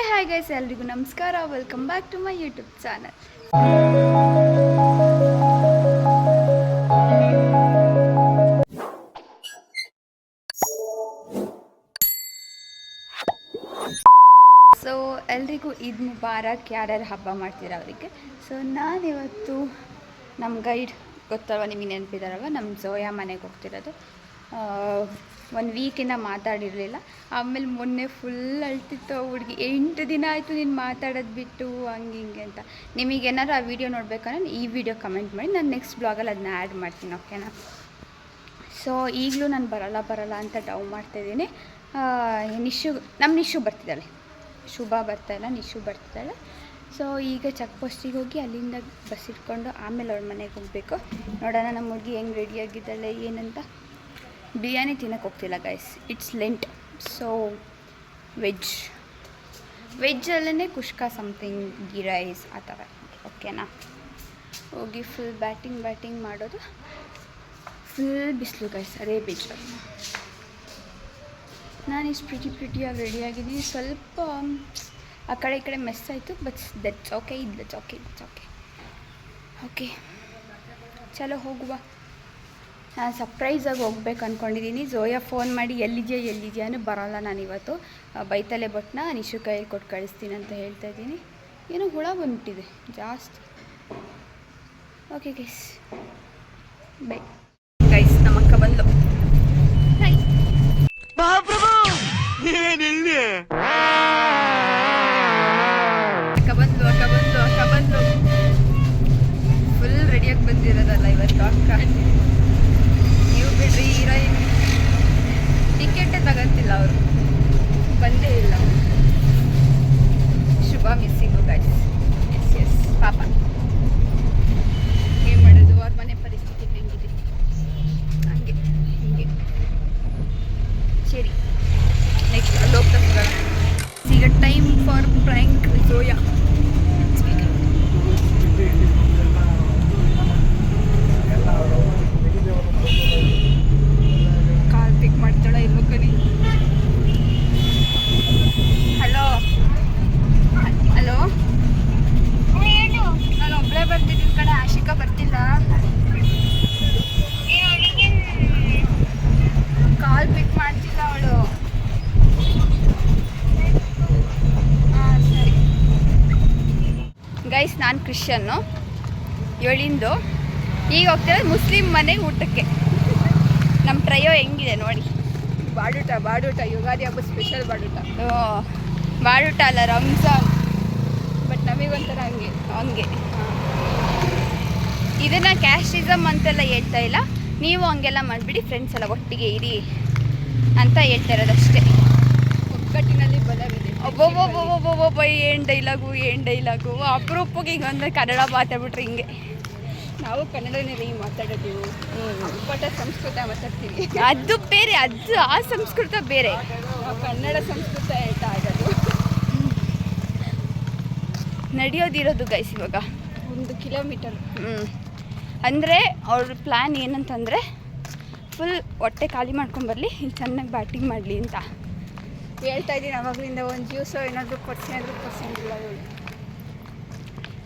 Hi guys, ಎಲ್ರಿಗೂ ನಮಸ್ಕಾರ. Welcome back to my YouTube channel. So ಎಲ್ರಿಗೂ ಈದ್ ಮುಬಾರಕ್. ಯಾರ್ಯಾರು ಹಬ್ಬ ಮಾಡ್ತೀರ ಅವರಿಗೆ. ಸೊ ನಾನಿವತ್ತು ನಮ್ಮ ಗೈಡ್ ಗೊತ್ತಲ್ವ, ನಿಮಗೆ ನೆನಪಿದಾರಲ್ವ, ನಮ್ಮ ಝೋಯಾ ಮನೆಗೆ ಹೋಗ್ತಿರೋದು. 1 ವೀಕಿಂದ ಮಾತಾಡಿರಲಿಲ್ಲ. ಆಮೇಲೆ ಮೊನ್ನೆ ಫುಲ್ ಅಳ್ತಿತ್ತು ಹುಡುಗಿ. 8 ದಿನ ಆಯಿತು ನೀನು ಮಾತಾಡೋದು ಬಿಟ್ಟು, ಹಂಗೆ ಹಿಂಗೆ ಅಂತ. ನಿಮಗೇನಾದ್ರು ಆ ವಿಡಿಯೋ ನೋಡ್ಬೇಕಂದ್ರೆ ಈ ವಿಡಿಯೋ ಕಮೆಂಟ್ ಮಾಡಿ, ನಾನು ನೆಕ್ಸ್ಟ್ ಬ್ಲಾಗಲ್ಲಿ ಅದನ್ನ ಆ್ಯಡ್ ಮಾಡ್ತೀನಿ, ಓಕೆನಾ. ಸೊ ಈಗಲೂ ನಾನು ಬರಲ್ಲ ಅಂತ ಡೌ ಮಾಡ್ತಾಯಿದ್ದೀನಿ. ನಮ್ಮ ನಿಶು ಬರ್ತಿದ್ದಾಳೆ, ಶುಭ ಬರ್ತಾಯಿಲ್ಲ, ನಿಶು ಬರ್ತಿದ್ದಾಳೆ. ಸೊ ಈಗ ಚೆಕ್ ಪೋಸ್ಟಿಗೆ ಹೋಗಿ ಅಲ್ಲಿಂದ ಬಸ್ ಇಟ್ಕೊಂಡು ಆಮೇಲೆ ಅವ್ರ ಮನೆಗೆ ಹೋಗಬೇಕು. ನೋಡೋಣ ನಮ್ಮ ಹುಡುಗಿ ಹೆಂಗೆ ರೆಡಿಯಾಗಿದ್ದಾಳೆ ಏನಂತ. ಬಿರಿಯಾನಿ ತಿನ್ನೋಕೆ ಹೋಗ್ತಿಲ್ಲ ಗೈಸ್, ಇಟ್ಸ್ ಲೆಂಟ್. ಸೊ ವೆಜ್ಜಲ್ಲೇ ಕುಷ್ಕಾ ಸಮಥಿಂಗ್, ಗೀ ರೈಸ್ ಆ ಥರ, ಓಕೆನಾ. ಹೋಗಿ ಫುಲ್ ಬ್ಯಾಟಿಂಗ್ ಮಾಡೋದು. ಫುಲ್ ಬಿಸಿಲು ಗೈಸ್, ಅದೇ ಬೇಜಾರು. ನಾನು ಇಷ್ಟು ಪ್ರಿಟಿಯಾಗಿ ರೆಡಿಯಾಗಿದ್ದೀನಿ. ಸ್ವಲ್ಪ ಆ ಕಡೆ ಈ ಕಡೆ ಮೆಸ್ ಆಯಿತು, but that's okay, it's okay. ಚಲೋ ಹೋಗುವ. ನಾನು ಸರ್ಪ್ರೈಸಾಗಿ ಹೋಗ್ಬೇಕು ಅಂದ್ಕೊಂಡಿದ್ದೀನಿ. ಝೋಯಾ ಫೋನ್ ಮಾಡಿ ಎಲ್ಲಿದೆಯಾ ಅಂದರೆ ಬರೋಲ್ಲ ನಾನು ಇವತ್ತು, ಬೈತಲೆ ಬಟ್ನ ನಿಶು ಕೈಯಲ್ಲಿ ಕೊಟ್ಟು ಕಳಿಸ್ತೀನಿ ಅಂತ ಹೇಳ್ತಾ ಇದ್ದೀನಿ. ಏನೋ ಹುಳ ಬಂದ್ಬಿಟ್ಟಿದೆ ಜಾಸ್ತಿ. Okay guys, bye guys. ನಮ್ಮ ಅಕ್ಕ ಬಂದು ಅಕ್ಕ ಬಂದು ಫುಲ್ ರೆಡಿಯಾಗಿ ಬಂದಿರೋದಲ್ಲ ಇವತ್ತು ಅಕ್ಕ. ನೀವು ಬಿಡ್ರಿ, ಹೀರೋಯಿನ್ ಟಿಕೆಟೇ ತಗೊಂತಿಲ್ಲ ಅವರು, ಬಂದೇ ಇಲ್ಲ. ಶುಭ ಮಿಸ್ಸಿಂಗು ಗೈಸ್. ಎಸ್ ಪಾಪ, ಏನು ಮಾಡೋದು, ಅವ್ರ ಮನೆ ಪರಿಸ್ಥಿತಿ ಹೆಂಗಿದೆ, ಹಂಗೆ ಹಿಂಗೆ. ಸರಿ, ನೆಕ್ಸ್ಟ್ ಅಲ್ಲಿ ಹೋಗ್ತಾ ಸಿಗೋಣ. ಈಗ ಟೈಮ್ ಫಾರ್ ಪ್ರ್ಯಾಂಕ್ ಝೋಯಾ. ಕಾಲ್ ಪಿಕ್ ಮಾಡ್ತಾಳ ಇಲ್ವ ಕಣಿ. ಹಲೋ ನಾನು ಒಬ್ಬಳೇ ಬರ್ತಿದ್ದೀನಿ ಕಡೆ, ಆಶಿಕಾ ಬರ್ತಿಲ್ಲ. ಕಾಲ್ ಪಿಕ್ ಮಾಡ್ತಿಲ್ಲ ಅವಳು. ಹಾಂ ಸರಿ ಗೈಸ್, ನಾನು ಕ್ರಿಶ್ಚಿಯನ್ನು, ಇವಳಿಂದು ಈಗ ಹೋಗ್ತಿರೋದು ಮುಸ್ಲಿಂ ಮನೆಗೆ ಊಟಕ್ಕೆ. ನಮ್ಮ ಟ್ರಯೋ ಹೆಂಗಿದೆ ನೋಡಿ. ಬಾಡೂಟ ಯುಗಾದಿ ಹಬ್ಬ ಸ್ಪೆಷಲ್ ಬಾಡೂಟ ಅಲ್ಲ, ರಂಜಾನ್. ಬಟ್ ನಮಗೊಂಥರ ಹಂಗೆ ಇದನ್ನು ಕ್ಯಾಸ್ಟಿಸಮ್ ಅಂತೆಲ್ಲ ಹೇಳ್ತಾ ಇಲ್ಲ, ನೀವು ಹಂಗೆಲ್ಲ ಮಾಡಿಬಿಡಿ, ಫ್ರೆಂಡ್ಸ್ ಎಲ್ಲ ಒಟ್ಟಿಗೆ ಇರಿ ಅಂತ ಹೇಳ್ತಾ ಇರೋದಷ್ಟೇ. ಒಗ್ಗಟ್ಟಿನಲ್ಲಿ ಬಲವಿದೆ. ಒಬ್ಬೊಬ್ಬ ಏನು ಡೈಲಾಗು ಅಪರೂಪಕ್ಕೆ ಹಿಂಗೊಂದು ಕನ್ನಡ ಮಾತಾಡ್ಬಿಟ್ರೆ ಹಿಂಗೆ. ನಾವು ಕನ್ನಡನೇ ಮಾತಾಡೋದು, ಅಪ್ಪಟ ಸಂಸ್ಕೃತ ಮಾತಾಡ್ತೀವಿ. ಅದು ಬೇರೆ, ಅದು ಆ ಸಂಸ್ಕೃತ ಬೇರೆ, ಕನ್ನಡ ಸಂಸ್ಕೃತ ಹೇಳ್ತಾ ಆಗೋದು. ನಡೆಯೋದಿರೋದು ಗೈಸ್ ಇವಾಗ 1 ಕಿಲೋಮೀಟರ್. ಅಂದರೆ ಅವ್ರ ಪ್ಲ್ಯಾನ್ ಏನಂತಂದರೆ ಫುಲ್ ಹೊಟ್ಟೆ ಖಾಲಿ ಮಾಡ್ಕೊಂಬರಲಿ, ಇಲ್ಲಿ ಚೆನ್ನಾಗಿ ಬ್ಯಾಟಿಂಗ್ ಮಾಡಲಿ ಅಂತ ಹೇಳ್ತಾ ಇದ್ದೀನಿ ಅವಾಗಲಿಂದ. ಒಂದು ಜ್ಯೂಸೋ ಏನಾದರೂ ಕೊಡ್ಸಿಲ್ಲ.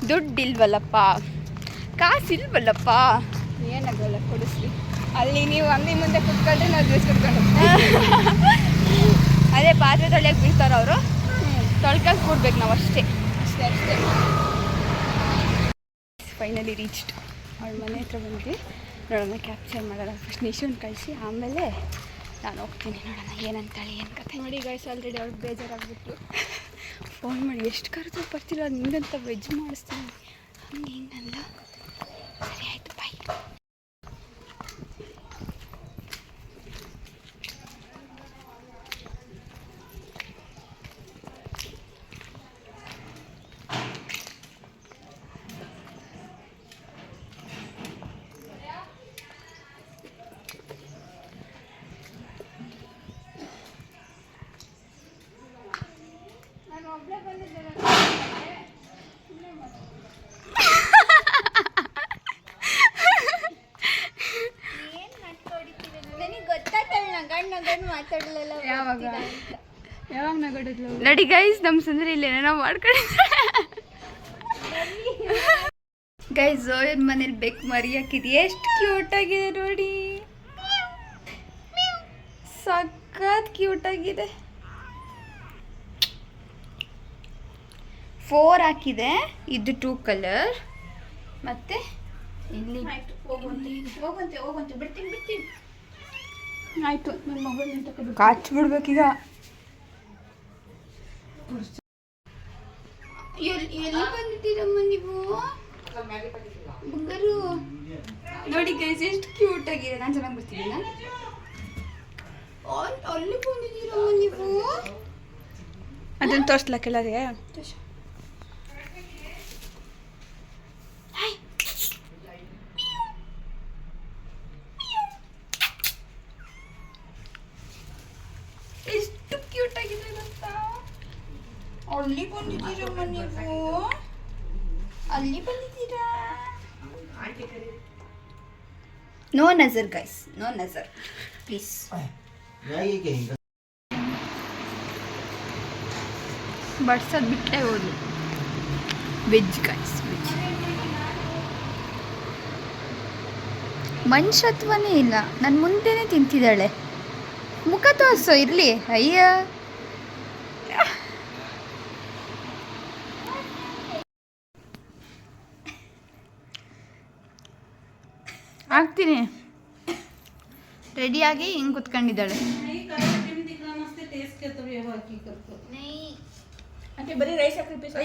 ದುಡ್ಡಿಲ್ವಲ್ಲಪ್ಪ, ಕಾಸಿಲ್ವಲ್ಲಪ್ಪ, ಏನಾಗಲ್ಲ ಕೊಡಿಸ್ಲಿ. ಅಲ್ಲಿ ನೀವು ಅಂಗಡಿ ಮುಂದೆ ಕುತ್ಕೊಂಡ್ರೆ ನಾವು ಜ್ಯೂಸ್ ಕುತ್ಕೊಂಡು ಅದೇ ಪಾತ್ರೆ ತೊಳೆಯೋಕೆ ಬಿಡ್ತಾರೆ ಅವರು, ತೊಳ್ಕೊಂಡು ಕೂಡ್ಬೇಕು ನಾವು ಅಷ್ಟೇ. Finally reached. ಅವಳ ಮನೆ ಹತ್ರ ಬಂದ್ವಿ. ನೋಡೋಣ, ಕ್ಯಾಪ್ಚರ್ ಮಾಡೋಣ. ಫಸ್ಟ್ ನಿಶುನ್ ಕಳಿಸಿ ಆಮೇಲೆ ನಾನು ಹೋಗ್ತೀನಿ. ನೋಡೋಣ ಏನಂತಾಳೆ, ಏನು ಕತೆ. ನೋಡಿ ಗೈಸ್, ಆಲ್ರೆಡಿ ಅವ್ರಿಗೆ ಬೇಜಾರಾಗ್ಬಿಟ್ಟು ಫೋನ್ ಮಾಡಿ ಎಷ್ಟು ಕರೆದು ಬರ್ತಿಲ್ಲ, ನಿಂಗಂತ ವೆಜ್ ಮಾಡಿಸ್ತೀನಿ ಹಂಗೆ ಹಿಂಗಲ್ಲ. ಸರಿ ಆಯಿತು, ಬಾಯ್. ಯಾವಾಗ ನಗಡಿದ್ಲು ನಡಿ ಗೈಸ್ ನಮ್ಮ ಸುಂದರಿ ಇಲ್ಲಿ ಏನೋ ಮಾಡ್ಕೊಂಡಿದ್ದೆ ಗೈಸ್ ಜೋಯನ್ ಮನೇಲಿ ಬೆಕ್ ಮರಿ ಹಾಕಿದೆ ಎಷ್ಟು ಕ್ಯೂಟ್ ಆಗಿದೆ ನೋಡಿ ಸಖತ್ ಕ್ಯೂಟ್ ಆಗಿದೆ 4 ಹಾಕಿದೆ ಇದು 2 ಕಲರ್ ಮತ್ತೆ ಇಲ್ಲಿ ಹೋಗಂತೆ ಬಿಡ್ತೀನಿ ಆಯ್ತು ನನ್ನ ಮೊಬೈಲ್ ಕಾಚ್ ಬಿಡ್ಬೇಕೀಗ ಎಲ್ಲಿ ಬಂದಿದ್ದೀರಮ್ಮ ನೀವು ಬಂಗಾರು ನೋಡಿ ಗೈಸ್ ಎಷ್ಟು ಕ್ಯೂಟ್ ಆಗಿದೆ ನಾನು ಚೆನ್ನಾಗಿ ಬರ್ತಿದ್ದೀನ ಅಲ್ಲಿ ಬಂದಿದ್ದೀರಮ್ಮ ನೀವು ಅದನ್ನು ತೋರಿಸ್ಲಾ ಕೆಳಗೆ ಎಷ್ಟು ಕ್ಯೂಟ್ ಆಗಿದೆ ಗೊತ್ತಾ ಅಲ್ಲಿ ಬಂದಿದ್ದೀರಮ್ಮ ನೀವು ಅಲ್ಲಿ ಬಂದಿದ್ದೀರಾ ನೋ ನಜರ್ ಗೈಸ್ ನೋ ನಜರ್ ಪ್ಲೀಸ್ ಬಡ್ಸೋದು ಬಿಟ್ಟೆ ಹೋದು ವೆಜ್ ಗೈಸ್ ವೆಜ್ ಮನುಷ್ಯತ್ವನೇ ಇಲ್ಲ ನನ್ನ ಮುಂದೆನೇ ತಿಂತಿದ್ದಾಳೆ ಮುಖ ತೋರಿಸೋ ಇರಲಿ ಅಯ್ಯ ಆಗ್ತೀನಿ ರೆಡಿಯಾಗಿ ಹಿಂಗೆ ಕುತ್ಕೊಂಡಿದ್ದಾಳೆ ಬರೀ ರೈಸ್ ಹಾಕಿ ಪೀಸ್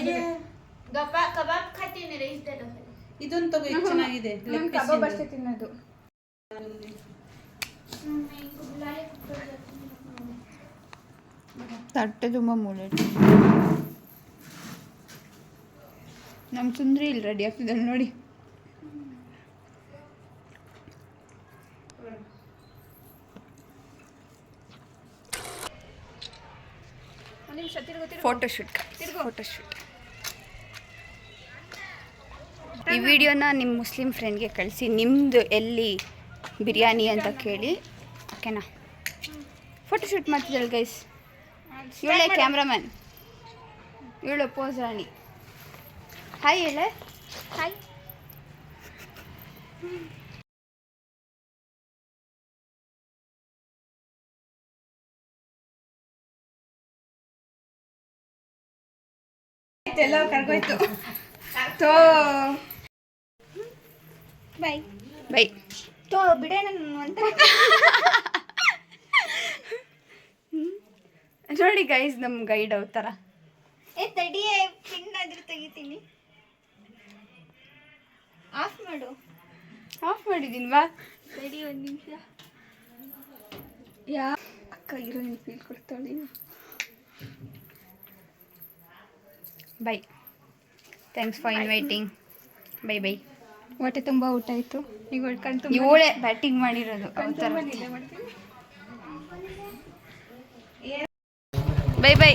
ಕಬಾಬ್ ಖಾತೀನಿ ರೈಸ್ ಇದೊಂದು ತಗೋ ಇದು ಚೆನ್ನಾಗಿದೆ ಕಬಾಬ್ ಅಷ್ಟೇ ತಿನ್ನೋದು ತಟ್ಟೆ ತುಂಬ ಮೂಳೆ ನಮ್ಮ ಸುಂದ್ರಿ ಇಲ್ಲಿ ರೆಡಿ ಆಗ್ತಿದ್ದಾಳೆ ನೋಡಿ ಫೋಟೋಶೂಟ್ ಈ ವಿಡಿಯೋನ ನಿಮ್ಮ ಮುಸ್ಲಿಂ ಫ್ರೆಂಡ್ಗೆ ಕಳಿಸಿ ನಿಮ್ಮದು ಎಲ್ಲಿ ಬಿರಿಯಾನಿ ಅಂತ ಕೇಳಿ ಓಕೆನಾ ಫೋಟೋಶೂಟ್ ಮಾಡ್ತಿದ್ದಾಳೆ ಗೈಸ್ ಇವಳೆ ಕ್ಯಾಮ್ರಾಮನ್ ಇವಳು ಪೋಸ್ ರಾಣಿ ಹಾಯ್ ಹೇಳೆ ಹಾಯ್ ಎಲ್ಲ ಕರ್ಗೋಯ್ತು ತೋ ಬೈ ಬೈ ತೋ ಬಿಡೇ ನಾನು ಅಂತ ನೋಡಿ ಗೈಸ್ ನಮ್ಮ ಗೈಡ್ ಅವತಾರ ತಡಿಯೇ ಪಿನ್ನಾದ್ರೂ ತೆಗಿತೀನಿ ಆಫ್ ಮಾಡಿದ್ದೀನಿ ಬಾ ತಡಿ ಒಂದು ನಿಮಿಷ ಅಕ್ಕ ಹೀರೋಯಿನ್ ಫೀಲ್ ಕೊಡ್ತಾಳೆ bye thanks for inviting by ಹೊಟ್ಟೆ ತುಂಬ ಊಟ ಆಯಿತು ಈಗ ಹೊಡ್ಕೊಂಡು ಇವಳೇ ಬ್ಯಾಟಿಂಗ್ ಮಾಡಿರೋದು ಬೈ